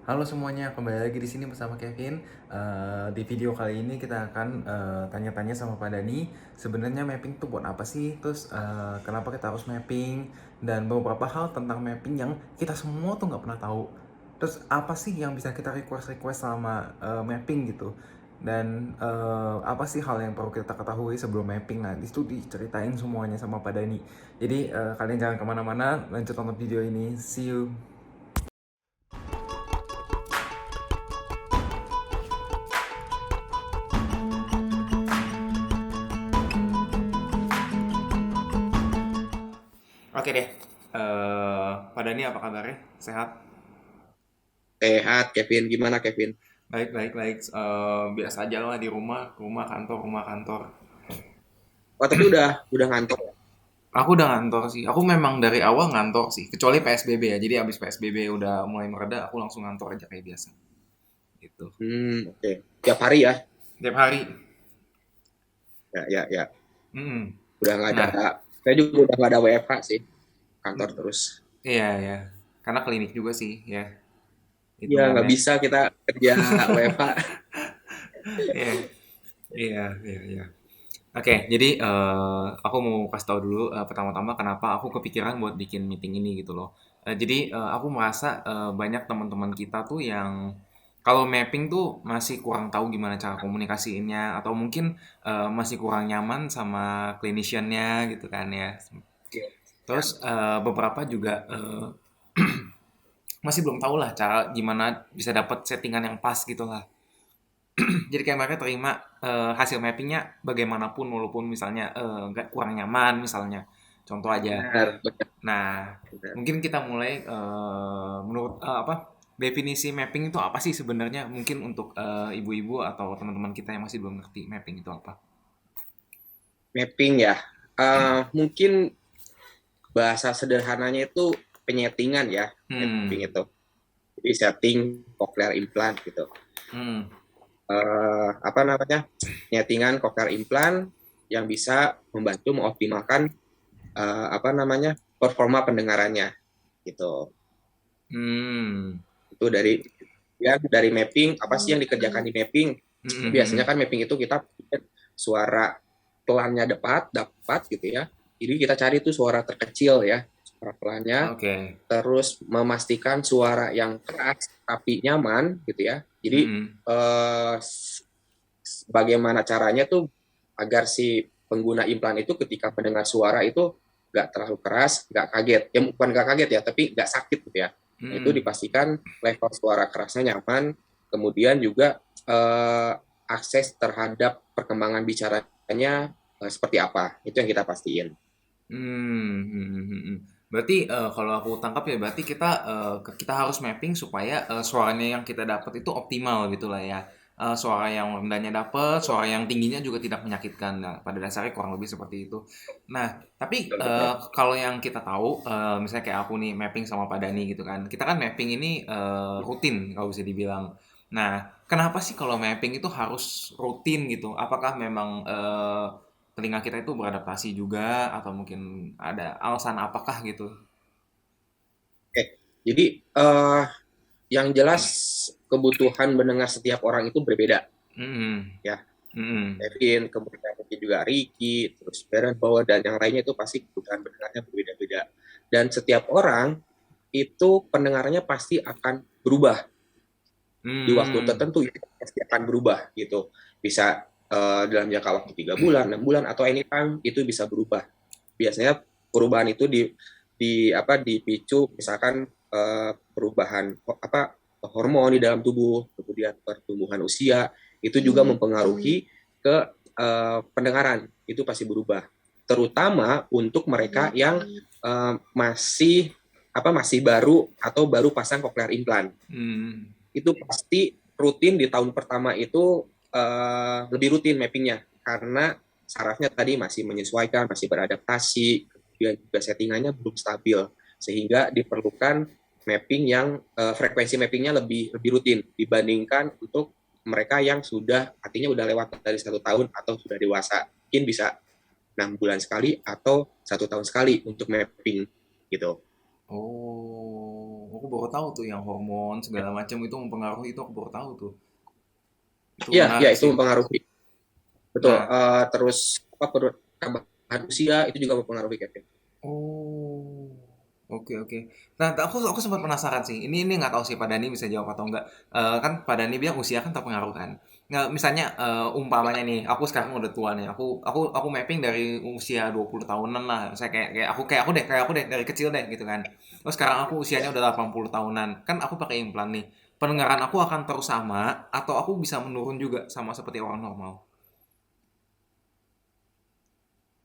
Halo semuanya, kembali lagi di sini bersama Kevin. Di video kali ini kita akan tanya-tanya sama Pak Dani. Sebenarnya mapping itu buat apa sih? Terus kenapa kita harus mapping? Dan beberapa hal tentang mapping yang kita semua tuh nggak pernah tahu. Terus apa sih yang bisa kita request selama mapping gitu? Dan apa sih hal yang perlu kita ketahui sebelum mapping? Nah, di situ diceritain semuanya sama Pak Dani. Jadi kalian jangan kemana-mana, lanjut nonton video ini. See you. Oke deh, Pak Dani apa kabarnya? Sehat? Sehat, Kevin. Gimana, Kevin? Baik, baik, baik. Biasa aja lah di rumah, rumah kantor, rumah kantor. Oh, tapi udah ngantor ya? Aku udah ngantor sih. Aku memang dari awal ngantor sih, kecuali PSBB ya. Jadi abis PSBB udah mulai mereda, aku langsung ngantor aja kayak biasa. Gitu. Oke. Tiap hari ya? Tiap hari. Ya, ya, ya. Mm-mm. Udah nggak ada. Nah, Saya juga udah nggak ada WFH sih. Kantor terus. iya ya. Karena klinik juga sih ya, Iya, nggak hitungannya. bisa kita kerja WFH. Iya, iya, iya, iya. Oke, jadi aku mau kasih tahu dulu pertama-tama kenapa aku kepikiran buat bikin meeting ini gitu loh. Jadi aku merasa banyak teman-teman kita tuh yang kalau mapping tuh masih kurang tahu gimana cara komunikasiinnya atau mungkin masih kurang nyaman sama cliniciannya gitu kan ya. Iya, ya. Terus beberapa juga masih belum tahu lah cara gimana bisa dapat settingan yang pas gitu lah. Jadi kayak mereka terima hasil mappingnya bagaimanapun walaupun misalnya nggak kurang nyaman misalnya. Contoh aja. Benar, benar, Nah, benar. mungkin kita mulai menurut apa definisi mapping itu apa sih sebenarnya? Mungkin untuk ibu-ibu atau teman-teman kita yang masih belum ngerti mapping itu apa. Mapping ya. Mungkin bahasa sederhananya itu penyetingan ya, mapping Hmm, itu. Jadi setting cochlear implant gitu. hmm, Apa namanya? Penyetingan cochlear implant yang bisa membantu mengoptimalkan apa namanya performa pendengarannya gitu. hmm, Itu dari mapping apa sih yang dikerjakan di mapping. hmm, hmm, hmm, Biasanya hmm. kan mapping itu kita suara pelannya dapat gitu ya, jadi kita cari tuh suara terkecil ya, suara pelannya, Oke. terus memastikan suara yang keras tapi nyaman gitu ya. Jadi Hmm, eh, bagaimana caranya tuh agar si pengguna implan itu ketika mendengar suara itu nggak terlalu keras, nggak kaget. Ya bukan nggak kaget ya, tapi nggak sakit gitu ya. hmm, Nah, itu hmm. dipastikan level suara kerasnya nyaman, kemudian juga akses terhadap perkembangan bicaranya seperti apa. Itu yang kita pastiin. Hmm, hmm, hmm, hmm, hmm. Berarti kalau aku tangkap ya berarti kita kita harus mapping supaya suaranya yang kita dapat itu optimal gitu lah ya. Suara yang rendahnya dapat, suara yang tingginya juga tidak menyakitkan. Nah, pada dasarnya kurang lebih seperti itu. Nah, tapi Betul. kalau yang kita tahu, misalnya kayak aku nih mapping sama Pak Dani gitu kan. Kita kan mapping ini rutin kalau bisa dibilang. Nah, kenapa sih kalau mapping itu harus rutin gitu? Apakah memang telinga kita itu beradaptasi juga atau mungkin ada alasan apakah gitu? Oke, jadi yang jelas kebutuhan mendengar setiap orang itu berbeda Mhm, ya. mhm, Kevin, kemudian mungkin juga Ricky, terus Bahwa dan yang lainnya itu pasti kebutuhan pendengarnya berbeda-beda. Dan setiap orang itu pendengarannya pasti akan berubah di waktu mmm, tertentu, itu pasti akan berubah gitu. Bisa dalam jangka waktu 3 bulan, 6 bulan, atau anytime itu bisa berubah. Biasanya perubahan itu dipicu misalkan perubahan apa hormon di dalam tubuh, kemudian pertumbuhan usia itu juga mempengaruhi ke pendengaran, itu pasti berubah. Terutama untuk mereka yang masih masih baru atau baru pasang cochlear implant, mmm, itu pasti rutin di tahun pertama itu lebih rutin mappingnya, karena sarafnya tadi masih menyesuaikan, masih beradaptasi, kemudian juga settingannya belum stabil, sehingga diperlukan mapping yang frekuensi mappingnya lebih lebih rutin dibandingkan untuk mereka yang sudah artinya udah lewat dari 1 tahun atau sudah dewasa, mungkin bisa 6 bulan sekali atau 1 tahun sekali untuk mapping gitu. oh, Aku baru tahu tuh yang hormon segala macam itu mempengaruhi itu aku baru tahu tuh. Itu Iya, ya menarik itu sih. mempengaruhi. Betul. Nah, Terus apa tambahan usia itu juga mempengaruhi Kevin. oh, oke oke. Nah, aku sempat penasaran sih. Ini nggak tahu sih Pak Dani bisa jawab atau enggak. Kan Pak Dani bilang usia kan terpengaruh kan. Nggak, misalnya umpamanya nih, aku sekarang udah tua nih. Aku mapping dari usia 20 tahunan lah. Saya kayak aku deh dari kecil deh gitu kan. Terus sekarang aku usianya udah 80 tahunan. Kan aku pakai implan nih. Pendengaran aku akan terus sama atau aku bisa menurun juga sama seperti orang normal.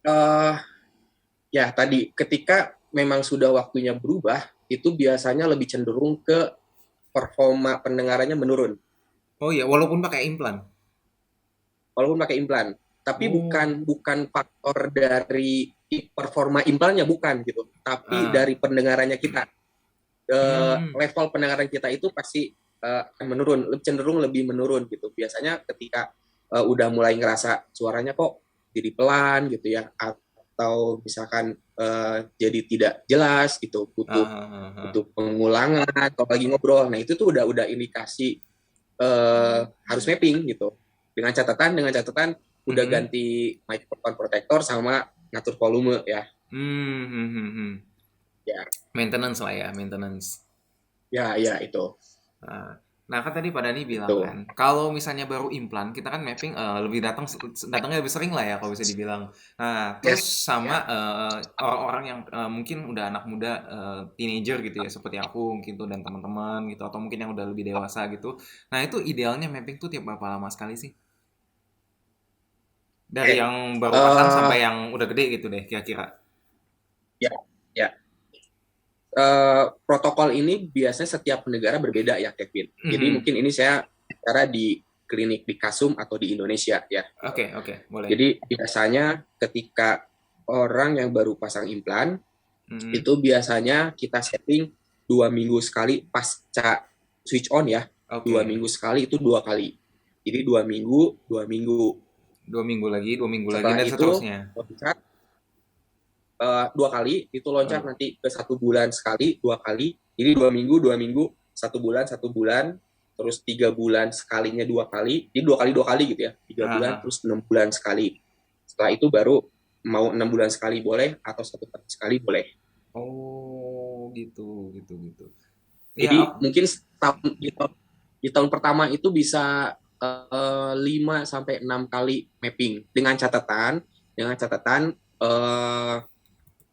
Eh Ya, tadi ketika memang sudah waktunya berubah, itu biasanya lebih cenderung ke performa pendengarannya menurun, Oh iya, walaupun pakai implan. walaupun pakai implan. Tapi Oh. bukan faktor dari performa implannya bukan gitu, tapi Ah. dari pendengarannya kita. Hmm. Level pendengaran kita itu pasti akan menurun, lebih cenderung lebih menurun gitu. Biasanya ketika udah mulai ngerasa suaranya kok jadi pelan gitu ya, atau misalkan jadi tidak jelas gitu, Ah, butuh ah, ah, butuh ah. pengulangan atau lagi ngobrol. Nah itu tuh udah indikasi harus mapping gitu. Dengan catatan udah Mhm. ganti microphone protector sama ngatur volume ya. Hmm, hmm, hmm, hmm. Ya, Maintenance lah ya, maintenance. ya itu. Nah, nah, kan tadi Pak Dani bilang Itu. kan, kalau misalnya baru implan, kita kan mapping lebih datangnya lebih sering lah ya kalau bisa dibilang. Nah, terus Yes. sama Ya. orang-orang yang mungkin udah anak muda, teenager gitu ya, seperti aku gitu dan teman-teman gitu, atau mungkin yang udah lebih dewasa gitu. Nah, itu idealnya mapping tuh tiap berapa lama sekali sih? Dari Oke. yang baru pasang eh sampai yang udah gede gitu deh, kira-kira. ya, ya. Protokol ini biasanya setiap negara berbeda ya, Kevin. Jadi Mhm. mungkin ini saya bicara di klinik di Kasum atau di Indonesia ya. Oke, oke, boleh. Jadi biasanya ketika orang yang baru pasang implan, Mhm. itu biasanya kita setting 2 minggu sekali pasca switch on ya. Dua Oke. minggu sekali itu 2 kali. Jadi 2 minggu, 2 minggu. 2 minggu lagi, Setelah dan itu seterusnya. loncat 2 kali, itu Oh, loncat nanti ke 1 bulan sekali, 2 kali. Jadi 2 minggu, 2 minggu, 1 bulan, 1 bulan, terus 3 bulan sekalinya 2 kali. Jadi 2 kali 2 kali gitu ya. tiga ah, bulan, ah. terus 6 bulan sekali. Setelah itu baru mau 6 bulan sekali boleh atau 1 tahun sekali boleh. Oh, gitu, gitu, gitu. Iya, Jadi mungkin di tahun pertama itu bisa 5 sampai 6 kali mapping dengan catatan eh,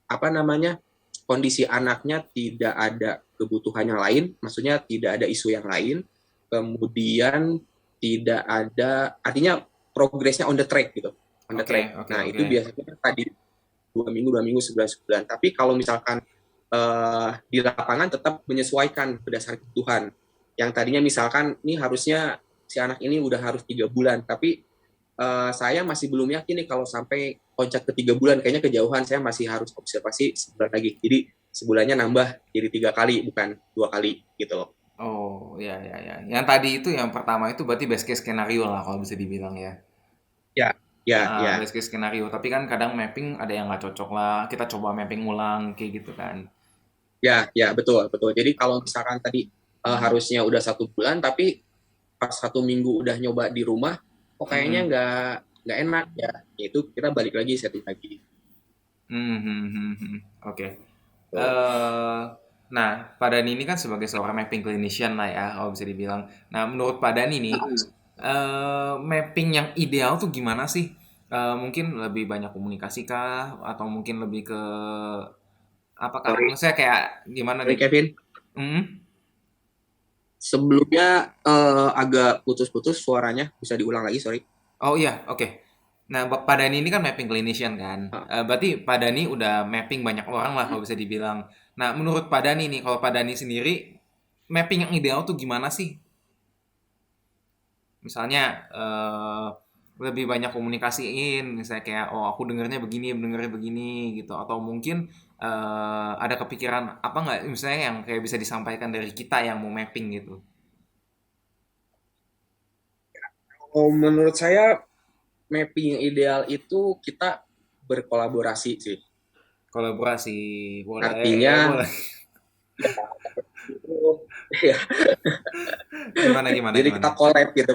apa namanya kondisi anaknya tidak ada kebutuhan yang lain, maksudnya tidak ada isu yang lain, kemudian tidak ada, artinya progresnya on the track gitu, on the oke, track. oke, Nah oke. itu biasanya tadi 2 minggu, 2 minggu, sebulan, sebulan. Tapi kalau misalkan di lapangan tetap menyesuaikan berdasarkan kebutuhan. Yang tadinya misalkan ini harusnya si anak ini udah harus 3 bulan, tapi saya masih belum yakin nih kalau sampai loncat ke 3 bulan, kayaknya kejauhan, saya masih harus observasi sebulan lagi. Jadi sebulannya nambah jadi 3 kali, bukan 2 kali gitu loh. Oh, ya, ya, ya. Yang tadi itu yang pertama itu berarti best case skenario lah kalau bisa dibilang ya. Ya, ya, Best ya, case skenario. Tapi kan kadang mapping ada yang nggak cocok lah. Kita coba mapping ulang kayak gitu kan. ya, betul, betul. Jadi kalau misalkan tadi harusnya udah 1 bulan, tapi pas 1 minggu udah nyoba di rumah, kok kayaknya Mm-mm. nggak enak ya, itu kita balik lagi setting lagi. Hmm, hmm, hmm, hmm. Oke. Tuh. eh nah, Pak Dani ini kan sebagai seorang mapping clinician lah ya, kalau bisa dibilang. Nah, menurut Pak Dani nih, mapping yang ideal tuh gimana sih? Mungkin lebih banyak komunikasi kah? Atau mungkin lebih ke apakah? Sorry, Maksudnya kayak gimana sorry nih? Kevin. Hmm? Sebelumnya agak putus-putus suaranya, bisa diulang lagi, sorry. Oh iya, oke. Nah, Pak Dani ini kan mapping clinician kan. Ah, Berarti Pak Dani udah mapping banyak orang lah kalau bisa dibilang. Nah, menurut Pak Dani nih, kalau Pak Dani sendiri, mapping yang ideal tuh gimana sih? Misalnya lebih banyak komunikasiin, misalnya kayak oh aku dengernya begini gitu, atau mungkin ada kepikiran apa nggak, misalnya yang kayak bisa disampaikan dari kita yang mau mapping gitu. Oh, menurut saya mapping yang ideal itu kita berkolaborasi sih. Kolaborasi boleh, Artinya boleh. Ya, Gimana gimana jadi kita gimana? collab gitu,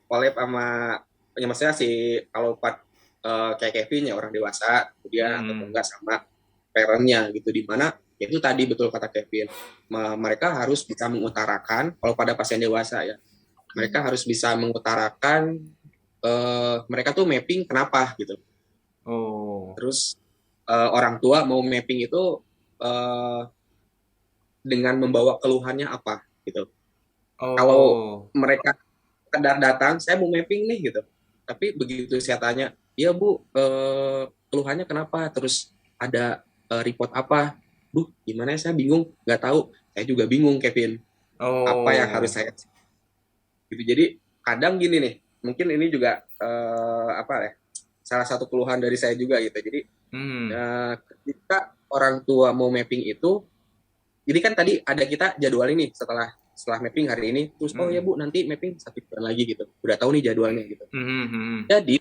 collab sama ya maksudnya si kalau kayak Kevin ya orang dewasa kemudian atau Hmm. enggak sama parentnya gitu di mana ya itu tadi betul kata Kevin, mereka harus bisa mengutarakan kalau pada pasien dewasa ya mereka harus bisa mengutarakan mereka tuh mapping kenapa gitu. Oh. Terus orang tua mau mapping itu uh, dengan membawa keluhannya apa gitu. Kalau Oh. mereka sekedar datang, saya mau mapping nih gitu. Tapi begitu saya tanya, iya Bu, keluhannya kenapa? Terus ada report apa? Duh, gimana ya, saya bingung, nggak tahu. Saya juga bingung, Kevin. Apa yang harus Oh. saya gitu. Jadi kadang gini nih, mungkin ini juga apa ya? Salah satu keluhan dari saya juga gitu. Jadi Hmm. ketika orang tua mau mapping itu, jadi kan tadi ada kita jadwal ini setelah mapping hari ini, terus oh ya Hmm. Bu nanti mapping 1 bulan lagi gitu. Udah tahu nih jadwalnya gitu. Hmm. Hmm. Jadi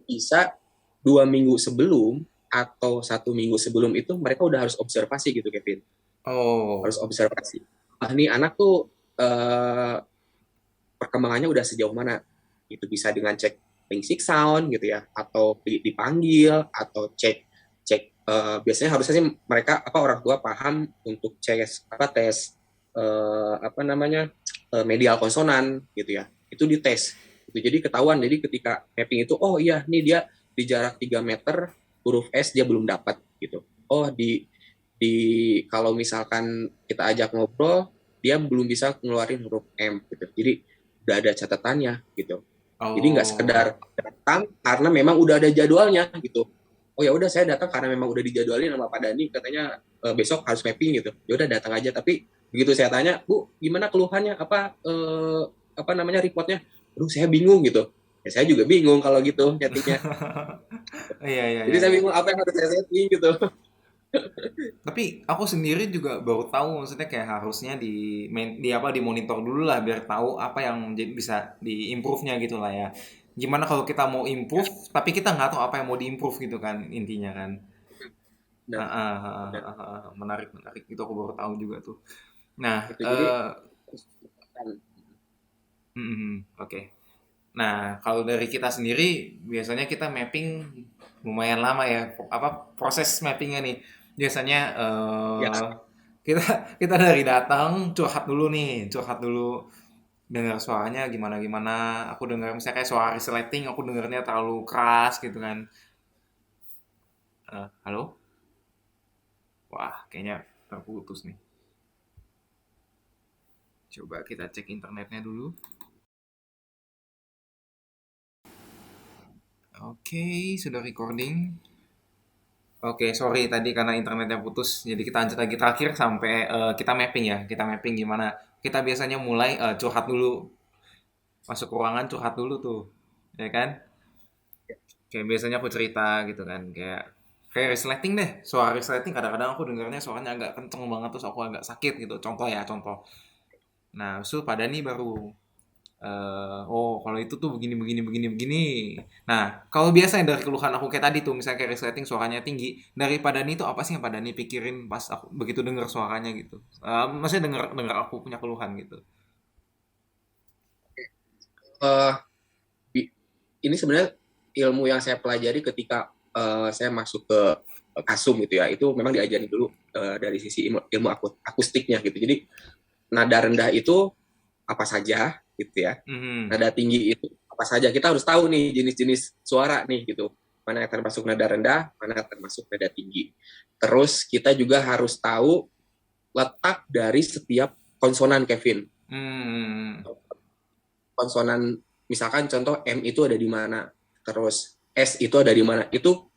bisa 2 minggu sebelum atau 1 minggu sebelum itu mereka udah harus observasi gitu Kevin, harus Oh. observasi. Ah nih anak tuh perkembangannya udah sejauh mana? Itu bisa dengan cek basic sound gitu ya, atau dipanggil atau cek cek biasanya harusnya sih mereka apa orang tua paham untuk tes apa namanya medial konsonan gitu ya. Itu dites. Itu jadi ketahuan. Jadi ketika mapping itu oh iya nih dia di jarak 3 meter huruf S dia belum dapat gitu. Oh di kalau misalkan kita ajak ngobrol dia belum bisa ngeluarin huruf M gitu. Jadi udah ada catatannya gitu. Jadi nggak sekedar Oh. datang karena memang udah ada jadwalnya gitu. Oh ya udah saya datang karena memang udah dijadwalin sama Pak Dani katanya besok harus mapping gitu. Ya udah datang aja tapi begitu saya tanya, "Bu, gimana keluhannya? Apa namanya reportnya?" "Aduh, saya bingung." gitu. Ya saya juga bingung kalau gitu nyetingnya. Iya iya Jadi iya saya iya. bingung apa yang harus saya setting gitu. Tapi aku sendiri juga baru tahu maksudnya kayak harusnya di apa dimonitor dulu lah biar tahu apa yang bisa diimprove-nya gitu lah ya. Gimana kalau kita mau Ya, improve tapi kita nggak tahu apa yang mau diimprove gitu kan intinya kan. benar, benar. Menarik menarik itu aku baru tahu juga tuh. Nah, Itu jadi oke. Nah, kalau dari kita sendiri biasanya kita mapping lumayan lama ya. Apa proses mappingnya nih? Biasanya ya kita kita dari datang curhat dulu nih, curhat dulu dengar suaranya gimana gimana. Aku dengar misalnya kayak suara resleting, aku dengarnya terlalu keras gitu kan. Halo? Wah, kayaknya terputus nih. Coba kita cek internetnya dulu. Oke, sudah recording. Oke, sorry tadi karena internetnya putus. Jadi kita lanjut lagi terakhir sampai kita mapping ya. Kita mapping gimana? Kita biasanya mulai curhat dulu. Masuk ke ruangan curhat dulu tuh. Ya kan? Kayak biasanya aku cerita gitu kan. Kayak resleting deh. Suara resleting kadang-kadang aku dengarnya suaranya agak kenceng banget terus aku agak sakit gitu. Contoh ya, contoh. Nah, su pada nih baru oh kalau itu tuh begini begini begini begini. Nah, kalau biasanya dari keluhan aku kayak tadi tuh, misalnya kayak resleting suaranya tinggi, daripada nih tuh apa sih yang pada nih pikirin pas aku begitu dengar suaranya gitu. Maksudnya dengar dengar aku punya keluhan gitu. eh, ini sebenarnya ilmu yang saya pelajari ketika saya masuk ke Kasum gitu ya. Itu memang diajari dulu dari sisi ilmu akustiknya gitu. Jadi nada rendah itu apa saja gitu ya. Mhm. Nada tinggi itu apa saja. Kita harus tahu nih jenis-jenis suara nih gitu. Mana yang termasuk nada rendah, mana yang termasuk nada tinggi. Terus kita juga harus tahu letak dari setiap konsonan Kevin. Hmm. Konsonan misalkan contoh M itu ada di mana, terus S itu ada di mana. Itu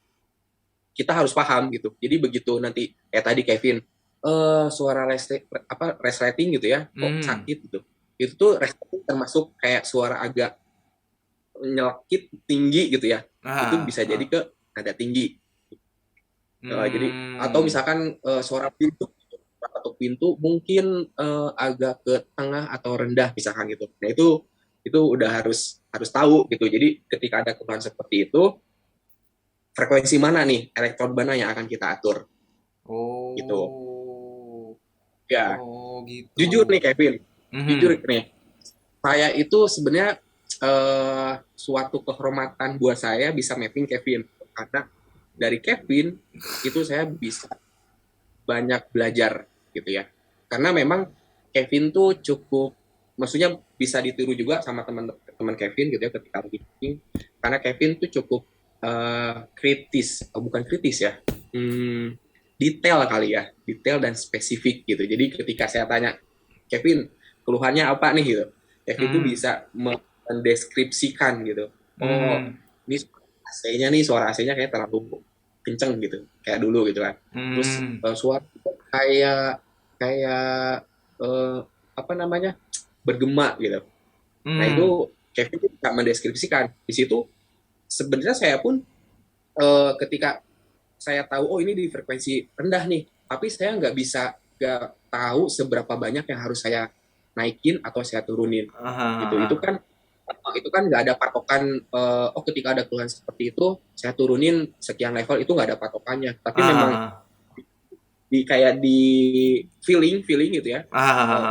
kita harus paham gitu. Jadi begitu nanti kayak tadi Kevin suara resleting gitu ya, kok Hmm. sakit gitu. Itu tuh resleting termasuk kayak suara agak nyelkit tinggi gitu ya. Itu Ah, bisa jadi ah. ke nada tinggi. Jadi atau Hmm. misalkan suara pintu atau pintu mungkin agak ke tengah atau rendah misalkan gitu. Nah itu udah harus harus tahu gitu. Jadi ketika ada keluhan seperti itu, frekuensi mana nih elektrod mana yang akan kita atur gitu. Oh. Ya, Oh gitu. jujur nih Kevin, Mhm. jujur nih, saya itu sebenarnya suatu kehormatan buat saya bisa mapping Kevin, karena dari Kevin itu saya bisa banyak belajar gitu ya. Karena memang Kevin tuh cukup, maksudnya bisa ditiru juga sama teman-teman Kevin gitu ya ketika lagi meeting. Karena Kevin tuh cukup kritis, oh, bukan kritis ya, detail kali ya, detail dan spesifik gitu. Jadi ketika saya tanya Kevin keluhannya apa nih gitu, Kevin tuh Hmm. bisa mendeskripsikan gitu. Oh, Hmm. ini AC-nya nih, suara AC-nya kayak terlalu kenceng gitu, kayak dulu gitu kan. Terus Hmm. suara kayak kayak eh, apa namanya, bergema gitu. Nah itu Hmm. Kevin tuh bisa mendeskripsikan. Di situ sebenarnya saya pun ketika saya tahu oh ini di frekuensi rendah nih, tapi saya nggak tahu seberapa banyak yang harus saya naikin atau saya turunin gitu. Ah. Itu kan nggak ada patokan, oh ketika ada keluhan seperti itu saya turunin sekian level, itu nggak ada patokannya. Tapi memang Ah. kayak di feeling feeling gitu ya.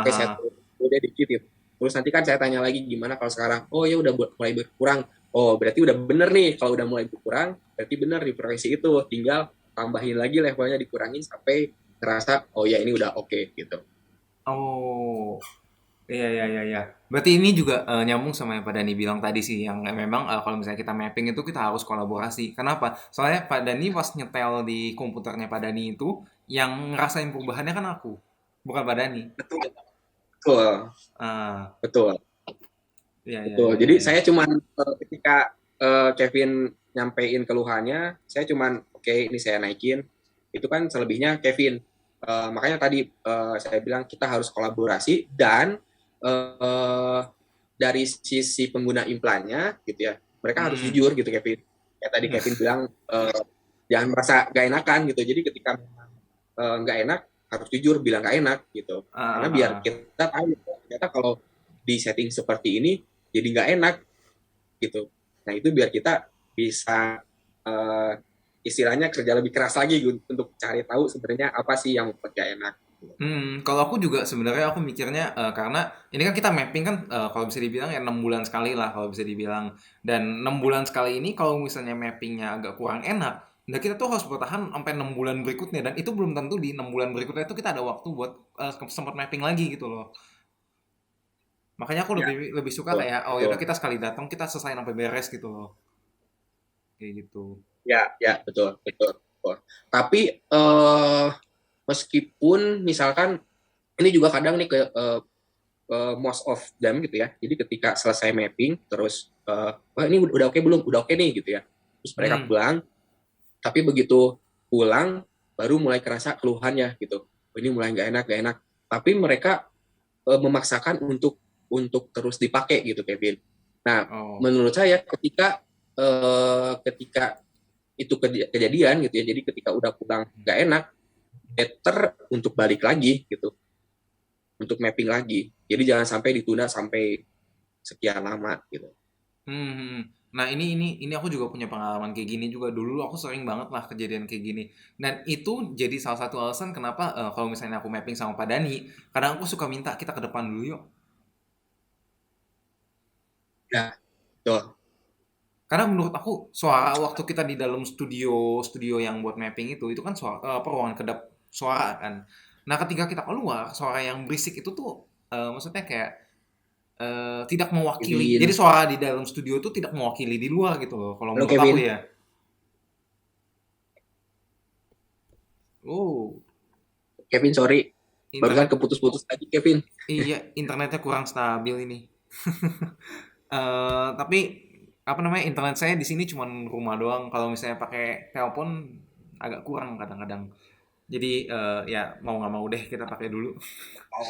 Oke, saya Ah. turunin udah dikit gitu. Terus nanti kan saya tanya lagi gimana kalau sekarang, oh ya udah mulai berkurang, oh berarti udah bener nih, kalau udah mulai berkurang berarti bener di frekuensi itu, tinggal tambahin lagi levelnya, dikurangin sampai terasa oh ya ini udah oke gitu. Oh. Iya, iya, iya, iya. Berarti ini juga nyambung sama yang Pak Dani bilang tadi sih, yang memang kalau misalnya kita mapping itu kita harus kolaborasi. Kenapa? Soalnya Pak Dani pas nyetel di komputernya Pak Dani itu, yang ngerasain perubahannya kan aku, bukan Pak Dani. Betul, betul, Ah, betul. iya, iya, Betul. iya, iya, Jadi iya. saya cuman ketika Kevin nyampein keluhannya, saya cuman oke ini saya naikin. Itu kan selebihnya Kevin. Makanya tadi saya bilang kita harus kolaborasi, dan uh, dari sisi pengguna implannya gitu ya, mereka harus Hmm. jujur gitu Kevin. Kayak tadi Kevin bilang jangan merasa gak enakan gitu. Jadi ketika nggak enak harus jujur bilang nggak enak gitu. Ah, Karena ah, biar ah. kita tahu ternyata kalau di setting seperti ini jadi nggak enak gitu. Nah itu biar kita bisa uh, istilahnya kerja lebih keras lagi untuk cari tahu sebenarnya apa sih yang membuat gak enak. Kalau aku juga sebenarnya aku mikirnya karena ini kan kita mapping kan kalau bisa dibilang ya 6 bulan sekali lah kalau bisa dibilang, dan 6 bulan sekali ini kalau misalnya mappingnya agak kurang enak, nah kita tuh harus bertahan sampai 6 bulan berikutnya, dan itu belum tentu di 6 bulan berikutnya itu kita ada waktu buat sempat mapping lagi gitu loh. Makanya aku Ya, lebih lebih suka betul, kayak oh yaudah betul. kita sekali datang kita selesai sampai beres gitu loh, kayak gitu. Ya, ya, betul, betul, betul. Tapi meskipun misalkan ini juga kadang nih most of them gitu ya. Jadi ketika selesai mapping terus wah ini udah oke belum? Udah oke nih gitu ya. Terus mereka Hmm. pulang, tapi begitu pulang baru mulai kerasa keluhannya gitu. Oh, ini mulai nggak enak, nggak enak. Tapi mereka memaksakan untuk terus dipakai gitu, Kevin. Nah, Oh. menurut saya ketika itu kejadian gitu ya, jadi ketika udah pulang nggak enak, better untuk balik lagi gitu, untuk mapping lagi. Jadi jangan sampai ditunda sampai sekian lama gitu. Hmm, hmm. Nah, ini aku juga punya pengalaman kayak gini juga. Dulu aku sering banget lah kejadian kayak gini. Dan itu jadi salah satu alasan kenapa kalau misalnya aku mapping sama Pak Dani, kadang aku suka minta kita ke depan dulu yuk. Ya, betul. Karena menurut aku suara waktu kita di dalam studio studio yang buat mapping itu kan suara apa, ruangan kedap suara kan. Nah, ketika kita keluar, suara yang berisik itu tuh maksudnya kayak tidak mewakili. Jadi Kevin, suara di dalam studio itu tidak mewakili di luar gitu loh. Kalau halo menurut aku Kevin, ya. Oh, Kevin sorry, barusan internet. keputus-putus tadi Kevin. Iya, internetnya kurang stabil ini. Tapi apa namanya, internet saya di sini cuma rumah doang. Kalau misalnya pakai telepon agak kurang kadang-kadang. Jadi ya mau nggak mau deh kita pakai dulu. Oh,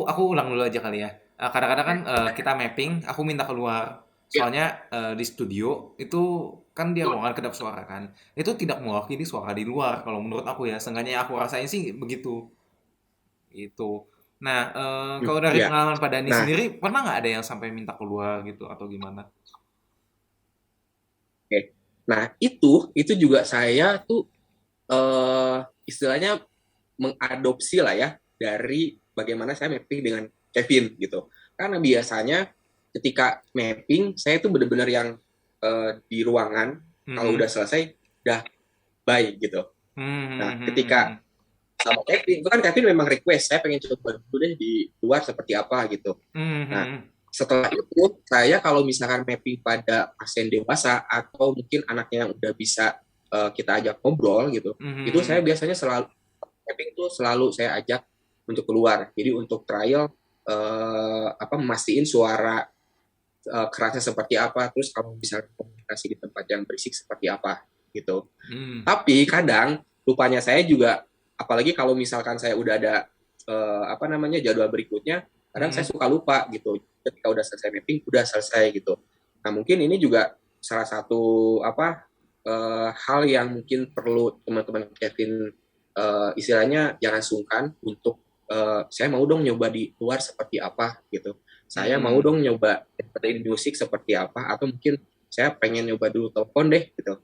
Aku ulang dulu aja kali ya. Kadang-kadang kan oke. kita mapping, aku minta keluar. Ya, Soalnya di studio itu kan dia ruangan kedap suara kan. Itu tidak mewakili suara di luar kalau menurut aku ya. Seenggaknya yang aku rasain sih begitu. Itu. Nah, kalau dari ya. pengalaman Pak Dani Nah, sendiri, pernah nggak ada yang sampai minta keluar gitu atau gimana? oke. Nah, itu juga saya tuh istilahnya mengadopsi lah ya dari bagaimana saya mapping dengan Kevin gitu. Karena biasanya ketika mapping saya tuh benar-benar yang di ruangan kalau udah selesai udah bye gitu. Nah, ketika sama Kevin, itu kan Kevin memang request, saya pengen coba dulu deh di luar seperti apa gitu. Nah, setelah itu saya kalau misalkan mapping pada pasien dewasa atau mungkin anaknya yang udah bisa kita ajak ngobrol gitu, itu saya biasanya selalu mapping itu selalu saya ajak untuk keluar. Jadi untuk trial mastiin suara kerasnya seperti apa, terus kalau bisa komunikasi di tempat yang berisik seperti apa gitu. Tapi kadang lupanya saya juga, apalagi kalau misalkan saya udah ada jadwal berikutnya, kadang saya suka lupa gitu. Ketika udah selesai mapping, udah selesai gitu. Nah mungkin ini juga salah satu hal yang mungkin perlu teman-teman Kevin istilahnya jangan sungkan untuk saya mau dong nyoba di luar seperti apa gitu. Saya mau dong nyoba dengerin musik seperti apa, atau mungkin saya pengen nyoba dulu telepon deh gitu.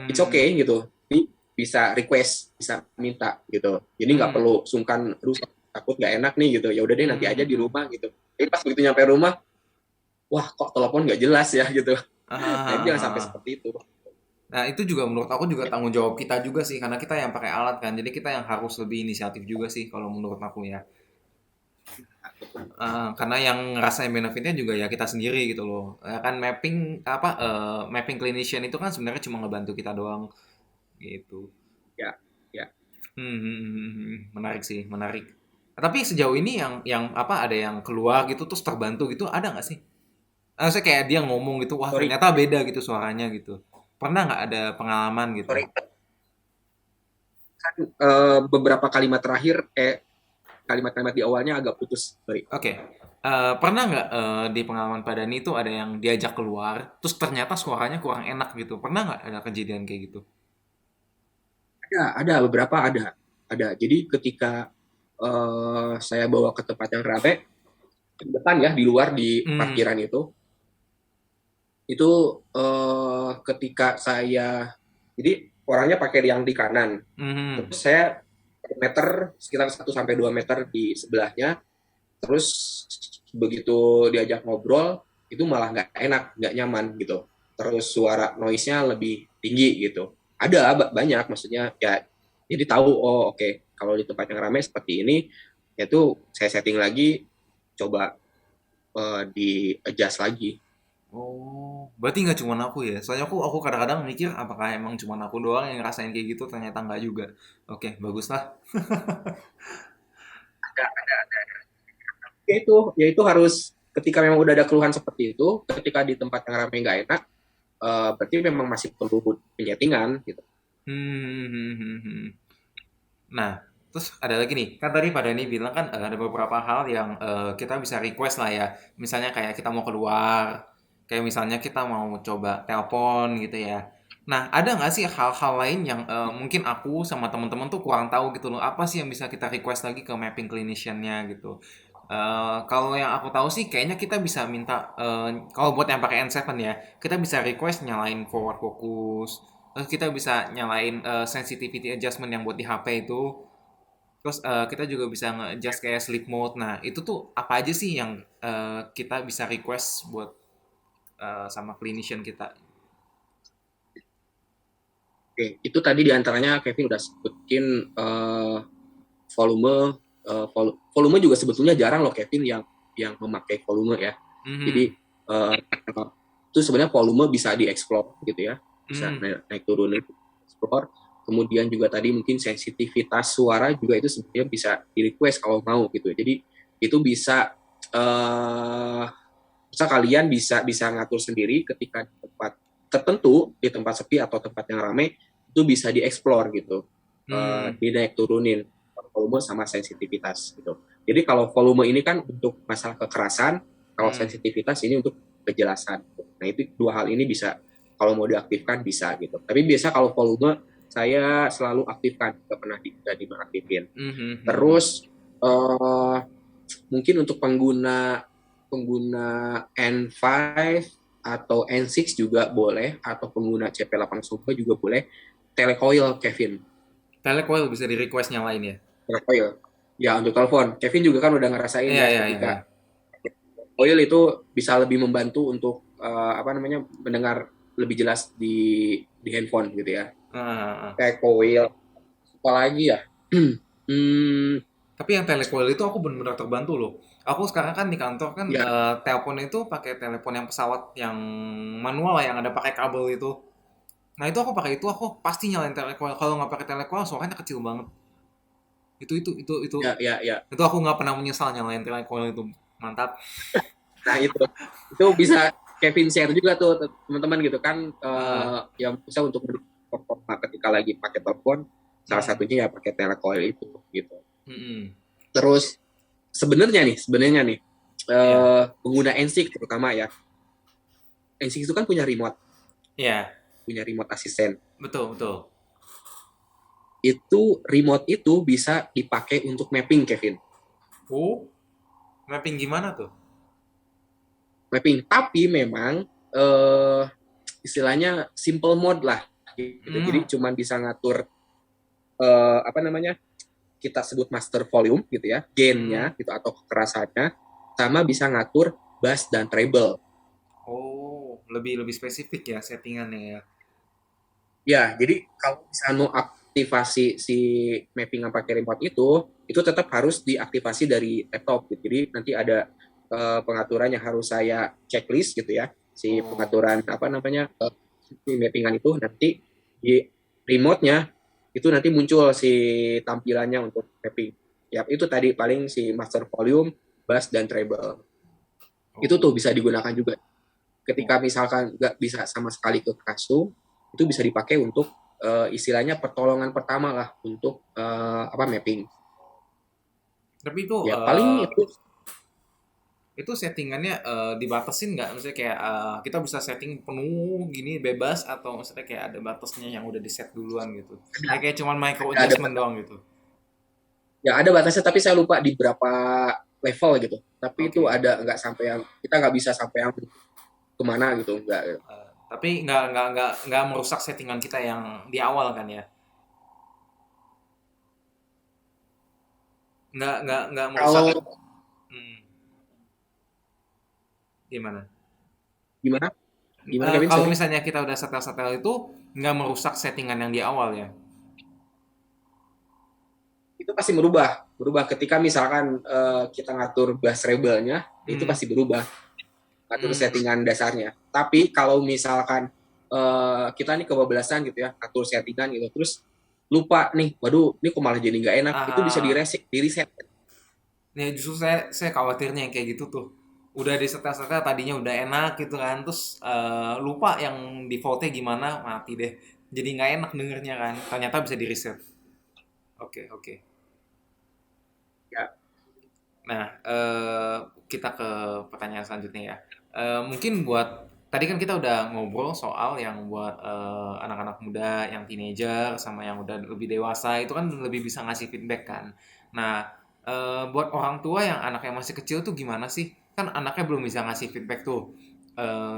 It's okay gitu. Ini bisa request, bisa minta gitu. Jadi nggak perlu sungkan, aduh takut nggak enak nih gitu. Ya udah deh nanti aja di rumah gitu. Jadi pas begitu nyampe rumah, wah kok telepon nggak jelas ya gitu. Nah itu jangan sampai seperti itu. Nah, itu juga menurut aku juga tanggung jawab kita juga sih, karena kita yang pakai alat kan. Jadi kita yang harus lebih inisiatif juga sih kalau menurut aku ya. Karena yang ngerasain benefitnya juga ya kita sendiri gitu loh. Ya kan mapping clinician itu kan sebenarnya cuma ngebantu kita doang gitu. Ya, ya. Menarik sih, menarik. Tapi sejauh ini yang apa ada yang keluar gitu terus terbantu gitu ada nggak sih? Saya kayak dia ngomong gitu, wah Sorry, ternyata beda gitu suaranya gitu. Pernah nggak ada pengalaman gitu? sorry. Kan beberapa kalimat terakhir, kalimat-kalimat di awalnya agak putus. Sorry. Oke. Pernah nggak di pengalaman Pak Dani itu ada yang diajak keluar, terus ternyata suaranya kurang enak gitu? Pernah nggak ada kejadian kayak gitu? Ada beberapa ada. Jadi ketika saya bawa ke tempat yang rame, di depan ya di luar di Hmm. parkiran itu ketika saya, jadi orangnya pakai yang di kanan, Mhm. terus saya meter sekitar 1 sampai 2 meter di sebelahnya, terus begitu diajak ngobrol itu malah nggak enak, nggak nyaman gitu, terus suara noise-nya lebih tinggi gitu. Ada banyak, maksudnya ya, jadi tahu oh oke, kalau di tempat yang ramai seperti ini itu saya setting lagi, coba di adjust lagi. Oh, berarti nggak cuma aku ya? Soalnya aku kadang-kadang mikir apakah emang cuma aku doang yang ngerasain kayak gitu? Ternyata nggak juga. Oke, bagus lah. Ya itu harus, ketika memang udah ada keluhan seperti itu, ketika di tempat yang ramai nggak enak, berarti memang masih perlu penyetingan gitu. Hmm. Nah, terus ada lagi nih, kan tadi Pak Dani bilang kan ada beberapa hal yang kita bisa request lah ya. Misalnya kayak kita mau keluar, kayak misalnya kita mau coba telepon gitu ya. Nah, ada nggak sih hal-hal lain yang mungkin aku sama teman-teman tuh kurang tahu gitu loh. Apa sih yang bisa kita request lagi ke mapping clinician-nya gitu. Kalau yang aku tahu sih kayaknya kita bisa minta, kalau buat yang pakai N7 ya, kita bisa request nyalain forward focus, terus kita bisa nyalain sensitivity adjustment yang buat di HP itu. Terus kita juga bisa nge-adjust kayak sleep mode. Nah, itu tuh apa aja sih yang kita bisa request buat sama clinician kita? Oke, itu tadi diantaranya Kevin udah sebutin volume, volume juga sebetulnya jarang loh Kevin yang memakai volume ya. Jadi Mhm. itu sebenarnya volume bisa dieksplor gitu ya, bisa Mhm. naik turun explore. Kemudian juga tadi mungkin sensitivitas suara juga itu sebenarnya bisa di request kalau mau gitu. Jadi itu bisa bisa kalian bisa ngatur sendiri ketika di tempat tertentu, di tempat sepi atau tempat yang ramai, itu bisa dieksplor gitu, Hmm. dinaik turunin volume sama sensitivitas gitu. Jadi kalau volume ini kan untuk masalah kekerasan, kalau Hmm. sensitivitas ini untuk kejelasan. Nah itu dua hal ini bisa, kalau mau diaktifkan bisa gitu. Tapi biasa kalau volume saya selalu aktifkan, nggak pernah dinonaktifin. Mhm. Terus mungkin untuk pengguna pengguna N5 atau N6 juga boleh, atau pengguna CP8 Super juga boleh telecoil Kevin. Telecoil bisa di request nyalain ya? Telecoil Ya untuk telepon, Kevin juga kan udah ngerasain Iya, ya iya, iya, iya. ketika oil itu bisa lebih membantu untuk apa namanya mendengar lebih jelas di handphone gitu ya. Ah, ah. Kayak coil, apalagi ya. hmm, Tapi yang telecoil itu aku benar-benar terbantu loh. Aku sekarang kan di kantor kan ya telepon itu pakai telepon yang pesawat yang manual lah, yang ada pakai kabel itu. Nah itu aku pakai itu, aku pasti nyalain telecoil. Kalau nggak pakai telecoil suaranya kecil banget. Itu ya. itu aku nggak pernah menyesal nyalain telecoil itu. Mantap. Nah itu bisa Kevin share juga tuh teman-teman gitu kan Ah, yang bisa untuk performa ketika lagi pakai telepon. Salah mm, satunya ya pakai telecoil itu gitu. mm. Terus sebenarnya nih Iya, pengguna NSYNC terutama ya. NSYNC itu kan iya, punya remote asisten. betul, betul. Itu remote itu bisa dipakai untuk mapping Kevin. Oh, mapping gimana tuh? Mapping tapi memang eh, istilahnya simple mode lah gitu. Jadi Hmm. cuman bisa ngatur apa namanya kita sebut master volume gitu ya, Hmm. gainnya gitu atau kekerasannya, sama bisa ngatur bass dan treble. Oh, lebih lebih spesifik ya settingannya ya. Ya, jadi kalau misalnya mau aktivasi si mapping yang pakai remote itu tetap harus diaktifasi dari laptop gitu. Jadi nanti ada pengaturan yang harus saya checklist gitu ya. Si Oh, pengaturan apa namanya si mappingan itu nanti di remote-nya itu nanti muncul si tampilannya untuk mapping. Ya, itu tadi paling si master volume, bass dan treble. Itu tuh oh, bisa digunakan juga. oh. Ketika misalkan nggak bisa sama sekali ke custom, itu bisa dipakai untuk istilahnya pertolongan pertama lah untuk apa mapping. Tapi itu Ya paling itu itu settingannya dibatasin nggak? Misalnya kayak kita bisa setting penuh gini bebas atau misalnya kayak ada batasnya yang udah di set duluan gitu. Kayak cuman micro ada adjustment doang gitu. ya ada batasnya tapi saya lupa di berapa level gitu. Tapi itu Oke. ada nggak sampai yang kita nggak bisa sampai yang kemana gitu nggak. Tapi nggak merusak settingan kita yang di awal kan ya? Nggak merusak. Kalau Hmm, gimana? gimana gimana Kevin Kalau sorry. misalnya kita udah setel-setel itu nggak merusak settingan yang di awal ya? Itu pasti berubah ketika misalkan kita ngatur bass treble-nya itu Hmm, pasti berubah ngatur hmm. settingan dasarnya. Tapi kalau misalkan kita nih kebablasan gitu ya, atur settingan gitu, terus lupa nih, waduh, ini kok malah jadi nggak enak, itu bisa Ah, di reset. nih justru saya khawatirnya yang kayak gitu tuh. Udah disetel-setel tadinya udah enak gitu kan, terus lupa yang defaultnya gimana, mati deh. Jadi nggak enak dengernya kan. Ternyata bisa di reset. Oke, oke. Ya, Nah, kita ke pertanyaan selanjutnya ya. Mungkin buat tadi kan kita udah ngobrol soal yang buat anak-anak muda, yang teenager, sama yang udah lebih dewasa itu kan lebih bisa ngasih feedback kan. Nah, buat orang tua yang anaknya masih kecil tuh gimana sih? Kan anaknya belum bisa ngasih feedback tuh.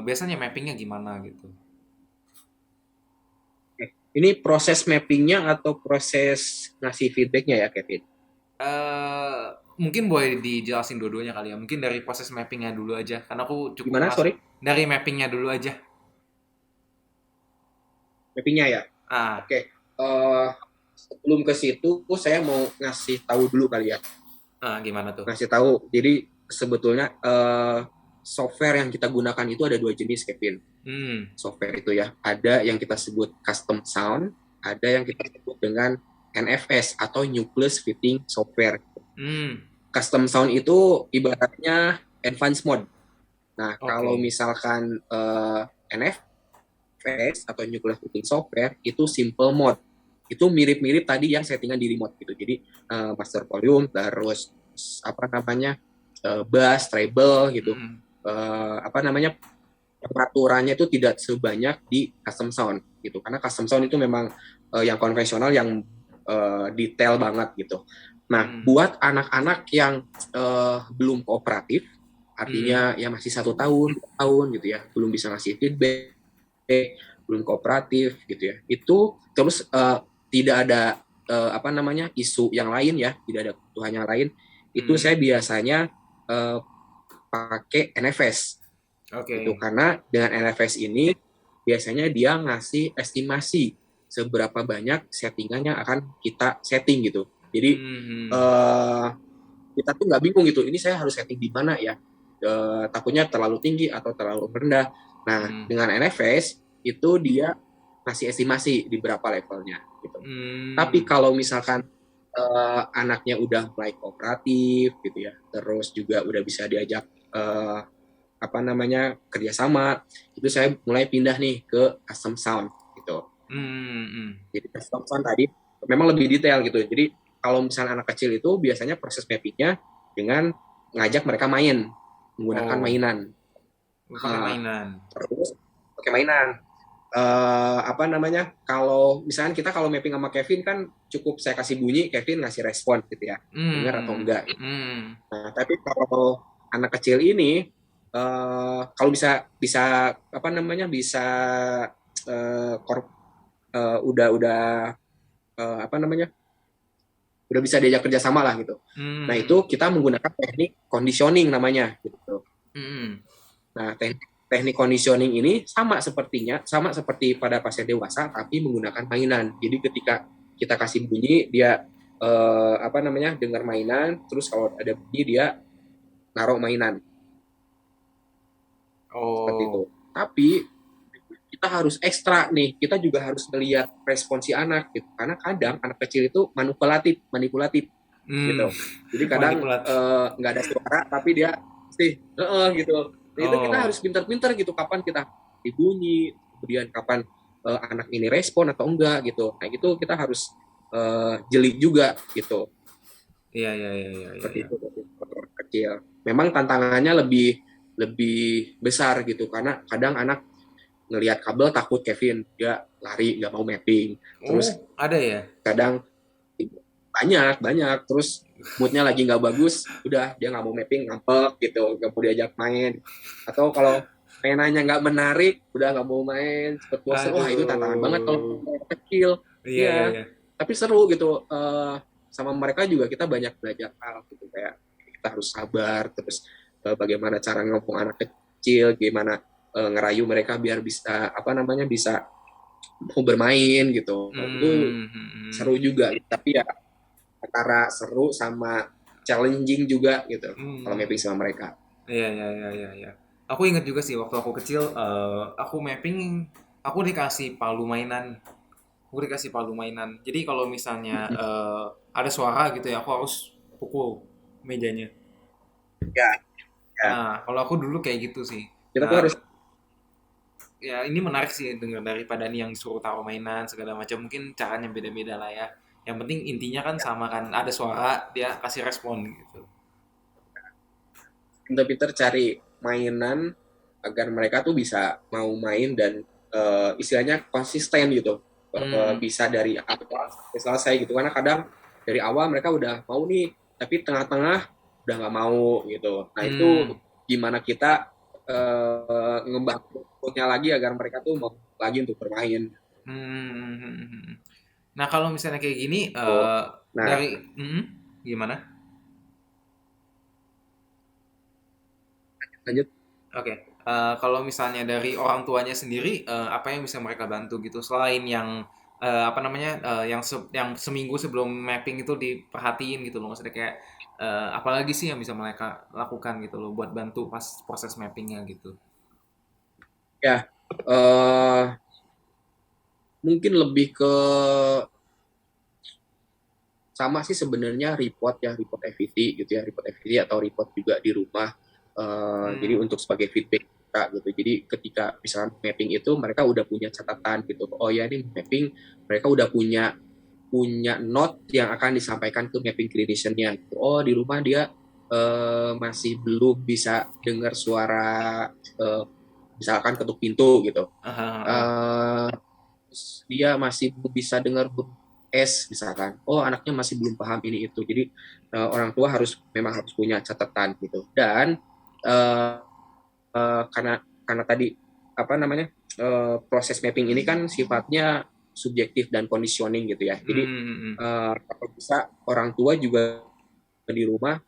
Biasanya mappingnya gimana gitu? oke. Ini proses mappingnya atau proses ngasih feedbacknya ya, Kevin? eh Mungkin boleh dijelasin dua-duanya kali ya. Mungkin dari proses mappingnya dulu aja, karena aku cukup Gimana, penasaran. sorry? Dari mappingnya dulu aja. Mappingnya ya? Ah, Oke. Sebelum ke situ, saya mau ngasih tahu dulu kali ya. Gimana tuh? Ngasih tahu, jadi sebetulnya software yang kita gunakan itu ada dua jenis, Kevin. Hmm, Software itu ya. Ada yang kita sebut custom sound, ada yang kita sebut dengan NFS atau Nucleus Fitting Software. hmm, Custom sound itu ibaratnya advanced mode. Nah, kalau oke. misalkan NFS atau Nucleus Fitting Software itu simple mode. Itu mirip-mirip tadi yang settingan di remote gitu. Jadi master volume, terus apa namanya bass, treble gitu. Hmm, Apa namanya peraturannya itu tidak sebanyak di custom sound gitu karena custom sound itu memang yang konvensional yang detail banget gitu. Nah, hmm, buat anak-anak yang belum kooperatif, hmm, artinya ya masih 1 tahun, 2 tahun gitu ya, belum bisa ngasih feedback, belum kooperatif gitu ya, itu terus tidak ada apa namanya isu yang lain ya, tidak ada kebutuhan yang lain, itu Hmm. saya biasanya eh, pakai NFS itu, Oke. karena dengan NFS ini biasanya dia ngasih estimasi seberapa banyak settingan yang akan kita setting gitu. Jadi Hmm. eh, kita tuh nggak bingung gitu, ini saya harus setting di mana ya, takutnya terlalu tinggi atau terlalu rendah. Nah, Hmm. dengan NFS itu dia ngasih estimasi di berapa levelnya gitu. Tapi Hmm. kalau misalkan anaknya udah mulai kooperatif gitu ya, terus juga udah bisa diajak apa namanya kerjasama, itu saya mulai pindah nih ke custom sound gitu. Hmm. Hmm. Jadi custom sound tadi memang lebih detail gitu. Jadi kalau misalnya anak kecil itu biasanya proses mappingnya dengan ngajak mereka main menggunakan Oh, mainan. pakai Nah, mainan. terus pakai mainan. Apa namanya? Kalau misalnya kita kalau mapping sama Kevin kan cukup saya kasih bunyi, Kevin ngasih respon gitu ya, dengar atau Hmm. enggak. Hmm. Nah, tapi kalau anak kecil ini kalau bisa bisa apa namanya bisa uh, udah apa namanya udah bisa diajak kerjasama lah gitu. Nah itu Hmm. kita menggunakan teknik conditioning namanya gitu. Hmm. Nah teknik conditioning ini sama seperti pada pasien dewasa tapi menggunakan mainan. Jadi ketika kita kasih bunyi dia apa namanya dengar mainan, terus kalau ada bunyi dia naruh mainan seperti itu. Oh. Tapi kita harus ekstra nih, kita juga harus melihat respon si anak gitu. Karena kadang anak kecil itu manipulatif Hmm. gitu. Jadi kadang Manipulatif. nggak ada suara tapi dia sih gitu. Nah itu kita harus Oh. pintar-pintar gitu kapan kita dibunyi, kemudian kapan anak ini respon atau enggak gitu. Nah itu kita harus jeli juga gitu. Iya, iya, iya, iya, iya, Seperti iya. itu untuk anak kecil. Memang tantangannya lebih lebih besar gitu karena kadang anak ngelihat kabel takut Kevin dia lari nggak mau mapping terus Oh, ada ya? kadang banyak banyak terus moodnya lagi nggak bagus udah dia nggak mau mapping ngambek gitu nggak mau diajak main atau kalau mainannya nggak menarik udah nggak mau main cepet bosen wah itu tantangan banget kalau Aduh. kecil Iya, iya, iya iya. tapi seru gitu sama mereka juga kita banyak belajar hal gitu kayak kita harus sabar terus bagaimana cara ngomong anak kecil gimana ngerayu mereka biar bisa apa namanya bisa mau bermain gitu itu Hmm. Hmm. Hmm. seru juga tapi ya antara seru sama challenging juga gitu kalau Hmm. mapping sama mereka. Iya, iya, iya, iya, iya. Aku inget juga sih waktu aku kecil, aku mapping, aku dikasih palu mainan. Aku dikasih palu mainan. Jadi kalau misalnya ada suara gitu ya, aku harus pukul mejanya. Ya, ya. Nah, kalau aku dulu kayak gitu sih. Kita tuh Nah, harus ya ini menarik sih dengar daripada nih yang disuruh taruh mainan segala macam. Mungkin caranya beda-beda lah ya. Yang penting intinya kan sama kan, ada suara dia kasih respon gitu. pinter-pinter cari mainan agar mereka tuh bisa mau main dan istilahnya konsisten gitu. Hmm. Bisa dari awal sampai selesai gitu karena kadang dari awal mereka udah mau nih tapi tengah-tengah udah nggak mau gitu. Nah itu Hmm. gimana kita ngebangunnya lagi agar mereka tuh mau lagi untuk bermain. Hmm. Nah, kalau misalnya kayak gini, Tuh. Nah, dari gimana? lanjut. Oke, kalau misalnya dari orang tuanya sendiri, apa yang bisa mereka bantu gitu selain yang, apa namanya, yang seminggu sebelum mapping itu diperhatiin gitu loh, maksudnya kayak, apalagi sih yang bisa mereka lakukan gitu loh buat bantu pas proses mappingnya gitu? Ya, eh mungkin lebih ke sama sih sebenarnya report FVT gitu ya, report FVT atau report juga di rumah. Jadi Hmm. untuk sebagai feedback kita gitu. Jadi ketika misalnya mapping itu mereka udah punya catatan gitu. Oh ya ini mapping, mereka udah punya punya note yang akan disampaikan ke mapping clinician-nya. Oh di rumah dia masih belum bisa dengar suara misalkan ketuk pintu gitu. Ah, ah, ah. Eh, dia masih belum bisa dengar huruf S misalkan. Oh anaknya masih belum paham ini itu. Jadi orang tua memang harus punya catatan gitu. Dan uh, karena tadi apa namanya proses mapping ini kan sifatnya subjektif dan conditioning gitu ya. Jadi Hmm. kalau bisa orang tua juga di rumah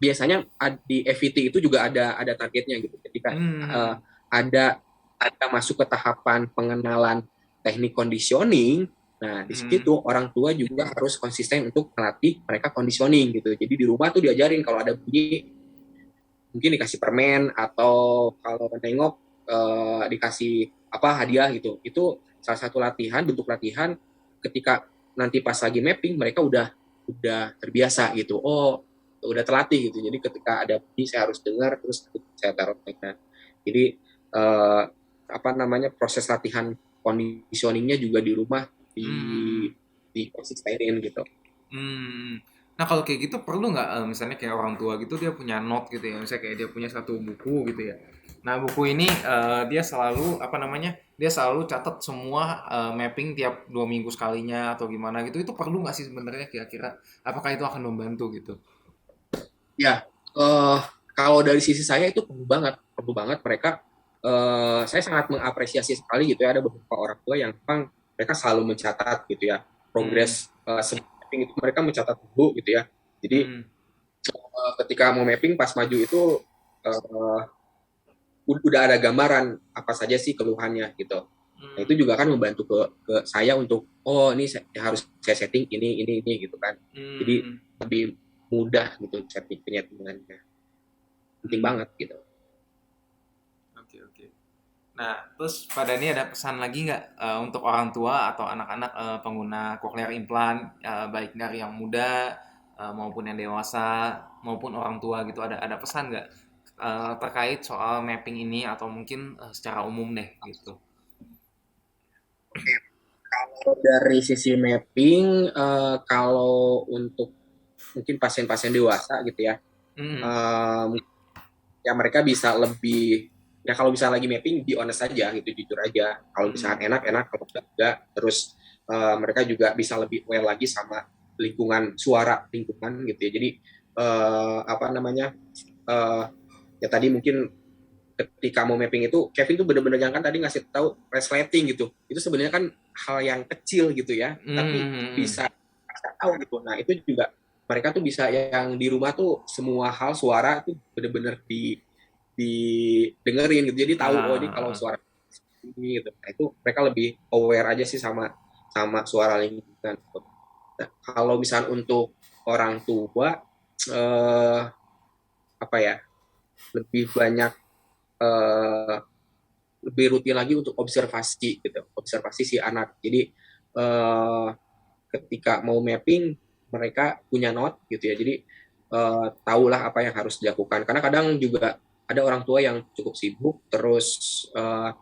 biasanya di FVT itu juga ada targetnya gitu. Ketika Hmm. ada ada masuk ke tahapan pengenalan teknik conditioning, nah di Hmm. situ orang tua juga harus konsisten untuk melatih mereka conditioning gitu. Jadi di rumah tuh diajarin kalau ada bunyi mungkin dikasih permen atau kalau nengok dikasih apa hadiah gitu. Itu salah satu latihan, bentuk latihan ketika nanti pas lagi mapping mereka udah terbiasa gitu. Oh, udah terlatih gitu. Jadi ketika ada bunyi saya harus dengar terus saya taruh mereka. Jadi eh, apa namanya proses latihan conditioningnya juga di rumah Hmm. di konsistenin gitu. Hmm. Nah kalau kayak gitu perlu nggak misalnya kayak orang tua gitu dia punya note gitu ya, misalnya kayak dia punya satu buku gitu ya. Nah buku ini dia selalu apa namanya, dia selalu catat semua mapping tiap 2 minggu sekalinya atau gimana gitu. Itu perlu nggak sih sebenarnya kira-kira? Apakah itu akan membantu gitu? Ya, eh kalau dari sisi saya itu perlu banget mereka. Saya sangat mengapresiasi sekali gitu ya ada beberapa orang tua yang memang mereka selalu mencatat gitu ya Hmm. progres sebelum mapping itu mereka mencatat dulu gitu ya. Jadi Hmm. ketika mau mapping pas maju itu uh, udah ada gambaran apa saja sih keluhannya gitu. Nah itu Hmm. juga kan membantu ke saya untuk oh ini harus saya setting ini gitu kan. Jadi Hmm. lebih mudah gitu setting penyetingannya. Penting Hmm. banget gitu. Oke, oke. Nah, terus pada ini ada pesan lagi nggak untuk orang tua atau anak-anak pengguna cochlear implant, baik dari yang muda maupun yang dewasa maupun orang tua gitu, ada pesan nggak terkait soal mapping ini atau mungkin secara umum deh gitu? Dari sisi mapping, kalau untuk mungkin pasien-pasien dewasa gitu ya, Hmm. eh, ya mereka bisa lebih ya kalau bisa lagi mapping be honest aja gitu jujur aja kalau Hmm. misalkan enak enak kalau enggak terus mereka juga bisa lebih aware lagi sama lingkungan suara lingkungan gitu ya jadi apa namanya uh, ya tadi mungkin ketika mau mapping itu Kevin tuh bener-bener yang kan tadi ngasih tahu resleting gitu itu sebenarnya kan hal yang kecil gitu ya tapi Hmm. bisa tahu gitu nah itu juga mereka tuh bisa yang di rumah tuh semua hal suara tuh bener-bener didengerin gitu jadi tahu oh ini kalau Ah. suara ini gitu nah, itu mereka lebih aware aja sih sama sama suara lingkungan nah, kalau misalnya untuk orang tua eh, apa ya lebih banyak eh, lebih rutin lagi untuk observasi gitu observasi si anak jadi eh, ketika mau mapping mereka punya note gitu ya jadi tahulah apa yang harus dilakukan karena kadang juga ada orang tua yang cukup sibuk terus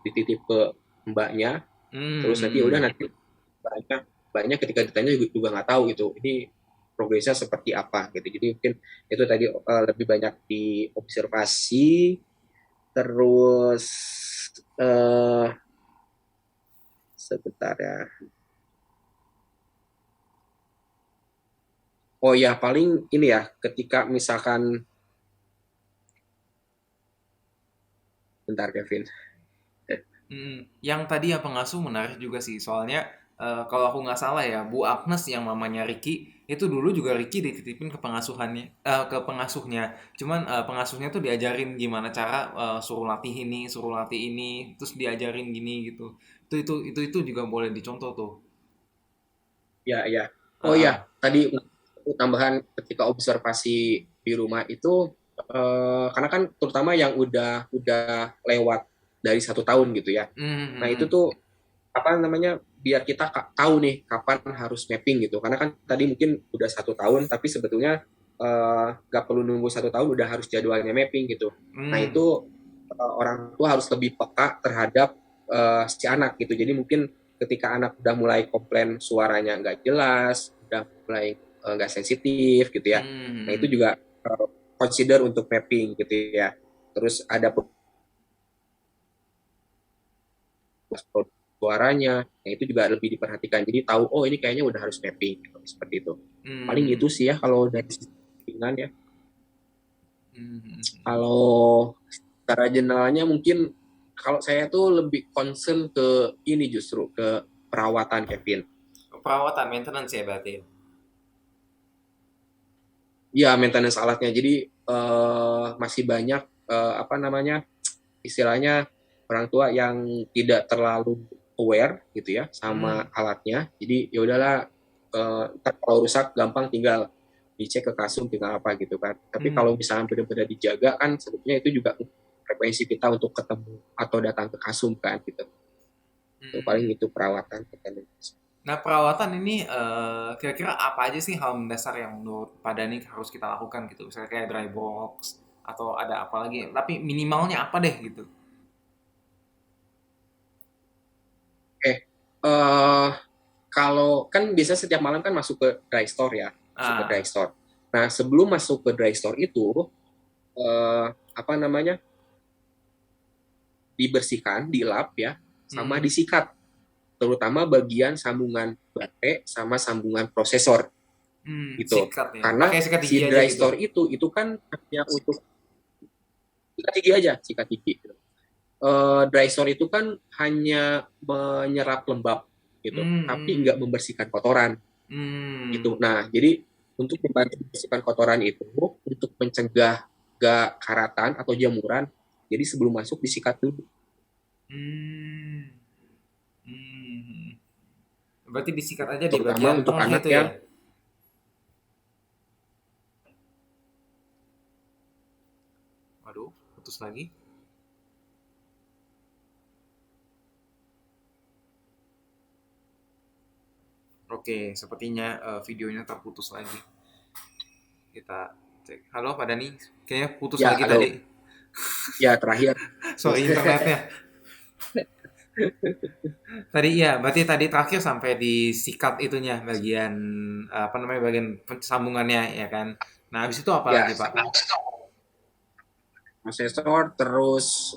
dititip ke mbaknya terus nanti udah Hmm. nanti banyak banyak ketika ditanya juga nggak tahu gitu ini progresnya seperti apa gitu jadi mungkin itu tadi lebih banyak diobservasi terus uh, sebentar ya oh ya paling ini ya ketika misalkan bentar Kevin. Yang tadi yang pengasuh menarik juga sih, soalnya kalau aku nggak salah ya, Bu Agnes yang mamanya Ricky itu dulu juga Ricky dititipin ke pengasuhannya, ke pengasuhnya. Cuman pengasuhnya tuh diajarin gimana cara suruh latih ini, terus diajarin gini gitu. Itu juga boleh dicontoh tuh. Ya, ya. Oh ya, Heeh. tadi tambahan ketika observasi di rumah itu karena kan terutama yang udah lewat dari 1 tahun gitu ya. Nah itu Hmm. tuh apa namanya biar kita tahu nih kapan harus mapping gitu. Karena kan tadi mungkin udah 1 tahun, tapi sebetulnya nggak perlu nunggu 1 tahun udah harus jadwalnya mapping gitu. Nah Hmm. itu orang tua harus lebih peka terhadap si anak gitu. Jadi mungkin ketika anak udah mulai komplain suaranya nggak jelas, udah mulai nggak sensitif gitu ya. Nah itu Hmm. juga consider untuk mapping gitu ya. Terus ada suaranya, nah itu juga lebih diperhatikan. Jadi tahu oh ini kayaknya udah harus mapping gitu, seperti itu. Paling Hmm. itu sih ya kalau dari sisi ya. Hmm. Hmm. Kalau secara generalnya mungkin kalau saya tuh lebih concern ke ini justru ke perawatan, Kevin. Perawatan, maintenance ya berarti. Ya, maintenance alatnya. Jadi masih banyak apa namanya istilahnya orang tua yang tidak terlalu aware gitu ya sama alatnya. Jadi ya udahlah, kalau rusak gampang tinggal dicek ke kasum tinggal apa gitu kan. Tapi kalau misalnya benar-benar dijaga kan sebetulnya itu juga frekuensi kita untuk ketemu atau datang ke kasum kan gitu. Itu paling itu perawatan. Nah, perawatan ini kira-kira apa aja sih hal mendasar yang menurut Pak Dani harus kita lakukan gitu? Misalnya kayak dry box atau ada apa lagi? Tapi minimalnya apa deh gitu? eh Kalau kan biasa setiap malam kan masuk ke dry store ya, masuk ke dry Ah, store. Nah, sebelum masuk ke dry store itu apa namanya? Dibersihkan, dilap ya, sama disikat, terutama bagian sambungan baterai sama sambungan prosesor gitu. sikat ya. Karena Pakai sikat si gigi aja dry gitu. store itu kan hanya untuk sikat gigi aja, sikat gigi. Dry store itu kan hanya menyerap lembab gitu, tapi nggak membersihkan kotoran gitu. Hmm, Nah, jadi untuk membantu membersihkan kotoran itu, untuk mencegah gak karatan atau jamuran, jadi sebelum masuk disikat dulu. hmm, hmm. Berarti disikat aja di Terutama bagian untuk tengah anak itu ya? yang Waduh, putus lagi. Oke, sepertinya videonya terputus lagi. Kita cek. Halo Pak Dani, kayaknya putus ya lagi tadi. halo, ya terakhir. Sorry internetnya. Tadi iya, berarti tadi terakhir sampai disikat itunya bagian apa namanya bagian sambungannya ya kan. Nah, habis itu apa Ya, lagi, Pak? prosesor terus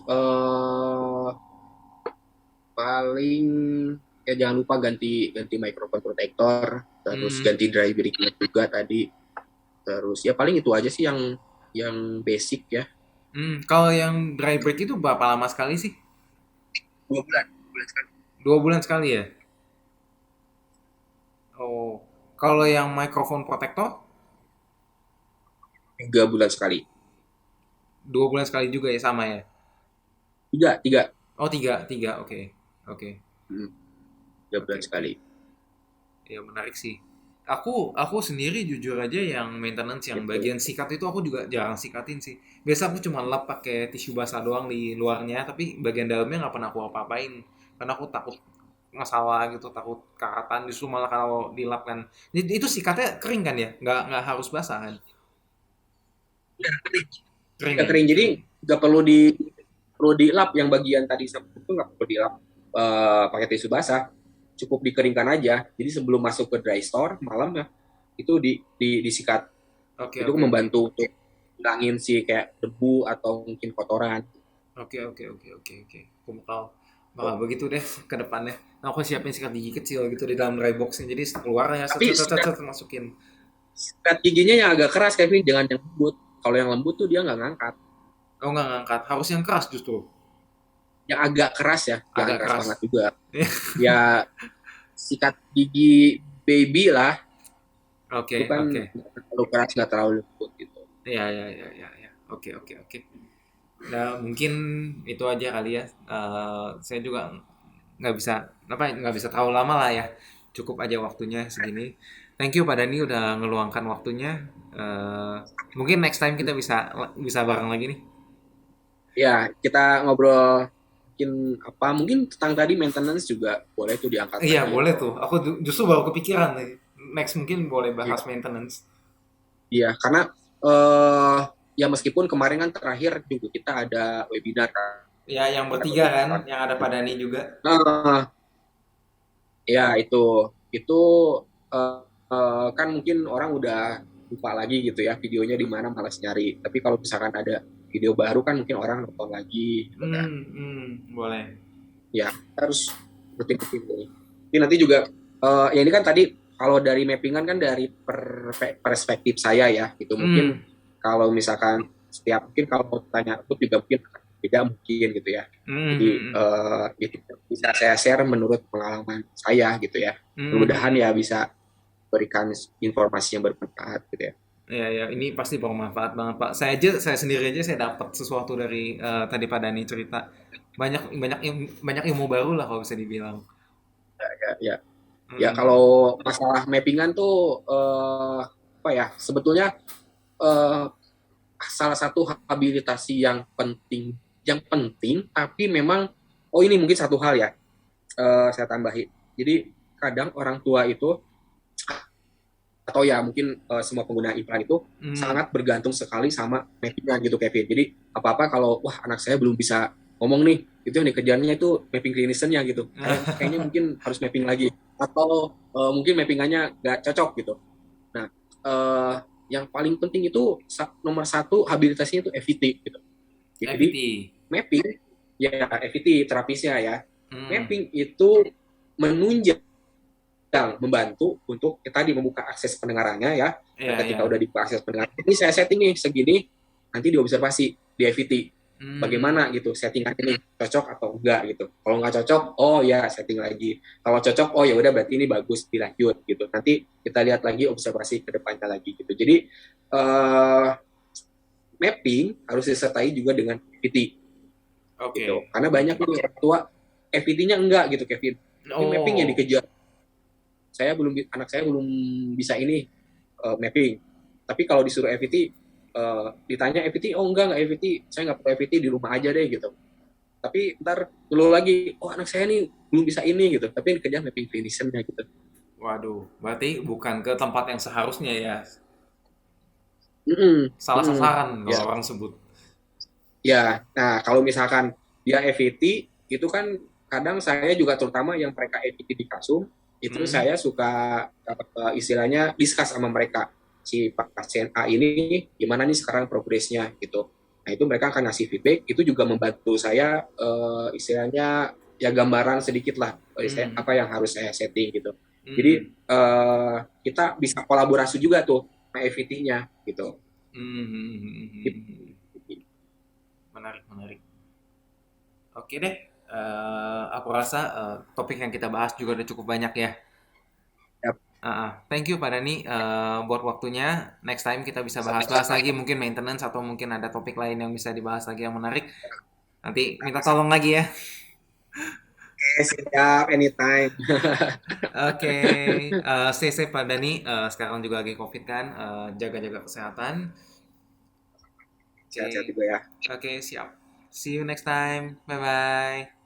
paling ya jangan lupa ganti ganti microphone protector, terus Hmm, ganti dry brake juga tadi. Terus ya paling itu aja sih yang basic ya. kalau yang dry break itu berapa lama sekali sih? 2 bulan, 2 bulan sekali. 2 bulan sekali ya? Oh, kalau yang microphone protector 3 bulan sekali. 2 bulan sekali juga ya sama ya? Tiga, tiga. Oh, tiga, tiga, oke, oke, Hmm, 3 bulan oke, oke. sekali. Ya menarik sih. Aku sendiri jujur aja yang maintenance yang Gitu. bagian sikat itu aku juga jarang sikatin sih. Biasa aku cuma lap pakai tisu basah doang di luarnya, tapi bagian dalamnya nggak pernah aku apa-apain. Karena aku takut masalah gitu, takut karatan. Justru malah kalau dilap kan, itu sikatnya kering kan ya? Nggak harus basah kan? Kering Nggak ya? kering, jadi nggak perlu dilap yang bagian tadi itu nggak perlu dilap pakai tisu basah, cukup dikeringkan aja. Jadi sebelum masuk ke dry store malam ya itu disikat. Oke, Itu oke, oke. membantu untuk ngilangin si kayak debu atau mungkin kotoran. Oke, oke, oke, oke, oke. Aku bakal begitu deh ke depannya. Nah, aku siapin sikat gigi kecil gitu di dalam dry boxnya. Jadi keluarnya set Tapi set set set, sikat, set, masukin. sikat giginya yang agak keras, Kevin, jangan yang lembut. Kalau yang lembut tuh dia nggak ngangkat. Oh, nggak ngangkat. Harus yang keras justru. Yang agak keras ya, jangan Agak keras keras. banget juga. Ya sikat gigi baby lah, itu Oke, kan oke. nggak terlalu keras, nggak terlalu lembut gitu. Iya, iya, iya, iya, iya. Oke, oke, oke. Nah, mungkin itu aja kali ya. Saya juga nggak bisa nggak bisa terlalu lama lah ya. Cukup aja waktunya segini. Thank you Pak Dani udah ngeluangkan waktunya. Mungkin next time kita bisa bisa bareng lagi nih. Ya kita ngobrol mungkin tentang tadi maintenance juga boleh tuh diangkat Iya, lagi. boleh tuh. Aku justru baru kepikiran nih. Next mungkin boleh bahas maintenance. Iya, karena eh ya meskipun kemarin kan terakhir juga kita ada webinar kan, Ya, yang ada bertiga kan, webinar. yang ada Pak Dani juga. Nah, ya itu eh, kan mungkin orang udah lupa lagi gitu ya videonya di mana, malas nyari. Tapi kalau misalkan ada video baru kan mungkin orang nonton lagi gitu kan. Boleh. Ya harus rutin-rutin ini. Ini nanti juga ya ini kan tadi kalau dari mappingan kan dari perspektif saya ya gitu. Mungkin Hmm, kalau misalkan setiap mungkin kalau mau tanya aku juga mungkin beda mungkin gitu ya. Jadi Hmm. itu bisa saya share menurut pengalaman saya gitu ya. Mudah-mudahan Hmm. ya bisa berikan informasi yang bermanfaat gitu ya. Ya, ya, ini pasti bermanfaat banget, Pak. Saya sendiri aja saya dapat sesuatu dari tadi Pak Dani cerita. Banyak banyak banyak ilmu baru lah kalau bisa dibilang. Ya, ya, ya Hmm. kalau masalah mappingan tuh apa ya sebetulnya eh, salah satu habilitasi yang penting tapi memang oh ini mungkin satu hal ya saya tambahin. Jadi kadang orang tua itu atau ya mungkin semua pengguna iklan itu Hmm. sangat bergantung sekali sama mappingan gitu Kevin. Jadi apa-apa kalau wah anak saya belum bisa ngomong nih, itu yang dikejarnya itu mapping cliniciannya gitu. Kayaknya mungkin harus mapping lagi atau mungkin mappingannya nggak cocok gitu. Nah, eh, yang paling penting itu nomor satu habilitasnya itu FVT gitu. Jadi FPT. mapping ya FVT terapisnya ya. Hmm. Mapping itu menunjang membantu untuk kita tadi membuka akses pendengarannya ya. Dan Ya, ketika udah ya. dibuka akses pendengaran, ini saya setting nih segini, nanti diobservasi di FVT. Hmm. Bagaimana gitu settingan ini cocok atau enggak gitu. Kalau nggak cocok, oh ya setting lagi. Kalau cocok, oh ya udah berarti ini bagus dilanjut gitu. Nanti kita lihat lagi observasi ke depannya lagi gitu. Jadi mapping harus disertai juga dengan FVT gitu. Oke. Karena banyak nih orang tua FVT-nya enggak gitu Kevin. Tapi mapping yang Oh. dikejar anak saya belum bisa ini mapping. Tapi kalau disuruh FVT ditanya FVT, oh enggak FVT, saya nggak perlu FVT di rumah aja deh gitu. Tapi ntar dulu lagi, oh anak saya nih belum bisa ini gitu. Tapi kerja mapping cliniciannya gitu. Waduh, berarti bukan ke tempat yang seharusnya ya. Mm-mm, Salah mm-mm. sasaran kalau Ya, orang sebut. ya. Nah kalau misalkan dia FVT itu kan kadang saya juga terutama yang mereka FVT di Kasum itu Hmm. saya suka istilahnya discuss sama mereka si pasien A ini gimana nih sekarang progresnya gitu. Nah itu mereka akan ngasih feedback itu juga membantu saya istilahnya ya gambaran sedikit lah Hmm. apa yang harus saya setting gitu. Jadi Hmm. kita bisa kolaborasi juga tuh sama FVT-nya gitu. Hmm. Menarik, menarik. Oke deh. Aku rasa topik yang kita bahas juga udah cukup banyak ya. Ya, Thank you Pak Dani buat waktunya. Next time kita bisa bahas-bahas sama-sama. lagi mungkin maintenance atau mungkin ada topik lain yang bisa dibahas lagi yang menarik. Nanti minta tolong lagi ya. Oke, siap, anytime. Oke, stay safe Pak Dani. Sekarang juga lagi COVID kan, jaga-jaga kesehatan. Sehat-sehat Oke, juga ya. oke siap. See you next time. Bye bye.